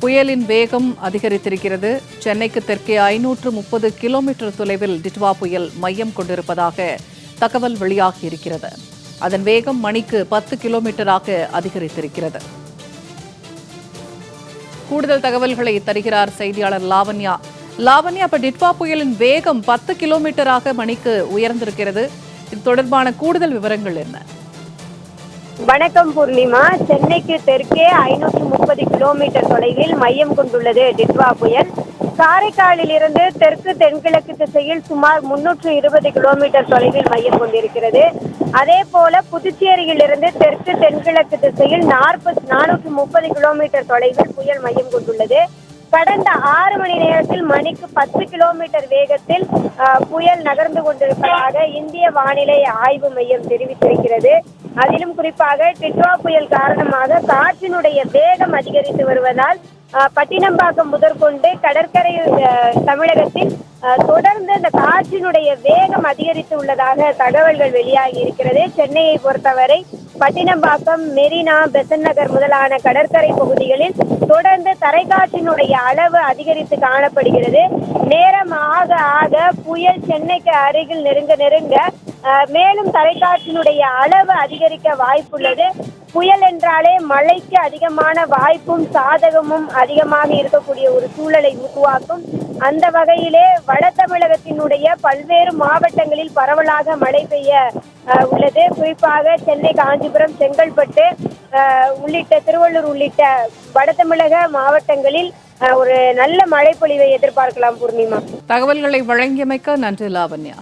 புயலின் வேகம் அதிகரித்திருக்கிறது. சென்னைக்கு தெற்கே 530 கிலோமீட்டர் தொலைவில் டிட்வா புயல் மையம் கொண்டிருப்பதாக தகவல் வெளியாகியிருக்கிறது. அதன் வேகம் மணிக்கு 10 கிலோமீட்டராக அதிகரித்திருக்கிறது. கூடுதல் தகவல்களை தருகிறார் செய்தியாளர் லாவண்யா. இப்ப டிட்வா புயலின் வேகம் 10 கிலோமீட்டராக மணிக்கு உயர்ந்திருக்கிறது. இது தொடர்பான கூடுதல் விவரங்கள் என்ன? வணக்கம் பூர்ணிமா. சென்னைக்கு தெற்கே 530 கிலோமீட்டர் தொலைவில் மையம் கொண்டுள்ளது டிட்வா புயல். காரைக்காலில் இருந்து தெற்கு தென்கிழக்கு திசையில் சுமார் 320 கிலோமீட்டர் தொலைவில் மையம் கொண்டிருக்கிறது. அதே போல புதுச்சேரியில் இருந்து தெற்கு தென்கிழக்கு திசையில் 430 கிலோமீட்டர் தொலைவில் புயல் மையம் கொண்டுள்ளது. கடந்த 6 மணி நேரத்தில் மணிக்கு 10 கிலோமீட்டர் வேகத்தில் புயல் நகர்ந்து கொண்டிருப்பதாக இந்திய வானிலை ஆய்வு மையம் தெரிவித்திருக்கிறது. அதிலும் குறிப்பாக டிட்வா புயல் காரணமாக காற்றினுடைய வேகம் அதிகரித்து வருவதால் பட்டினம்பாக்கம் முதற்கொண்டு கடற்கரை தமிழகத்தில் தொடர்ந்து இந்த காற்றினுடைய வேகம் அதிகரித்து உள்ளதாக தகவல்கள் வெளியாகி இருக்கிறது. சென்னையை பொறுத்தவரை பட்டினம்பாக்கம், மெரினா, பெசன்ட் நகர் முதலான கடற்கரை பகுதிகளில் தொடர்ந்து தரைக்காற்றினுடைய அளவு அதிகரித்து காணப்படுகிறது. நேரம் ஆக ஆக புயல் சென்னைக்கு அருகில் நெருங்க மேலும் தரைக்காற்றினுடைய அளவு அதிகரிக்க வாய்ப்புள்ளது. புயல் என்றாலே மழைக்கு அதிகமான வாய்ப்பும் சாதகமும் அதிகமாக இருக்கக்கூடிய ஒரு சூழலை உருவாக்கும். அந்த வகையிலே வட தமிழகத்தினுடைய பல்வேறு மாவட்டங்களில் பரவலாக மழை பெய்ய உள்ளது. குறிப்பாக சென்னை, காஞ்சிபுரம், செங்கல்பட்டு உள்ளிட்ட திருவள்ளூர் உள்ளிட்ட வட தமிழக மாவட்டங்களில் ஒரு நல்ல மழை பொழிவை எதிர்பார்க்கலாம். பூர்ணிமா, தகவல்களை வழங்கியமைக்க நன்றி லாவண்யா.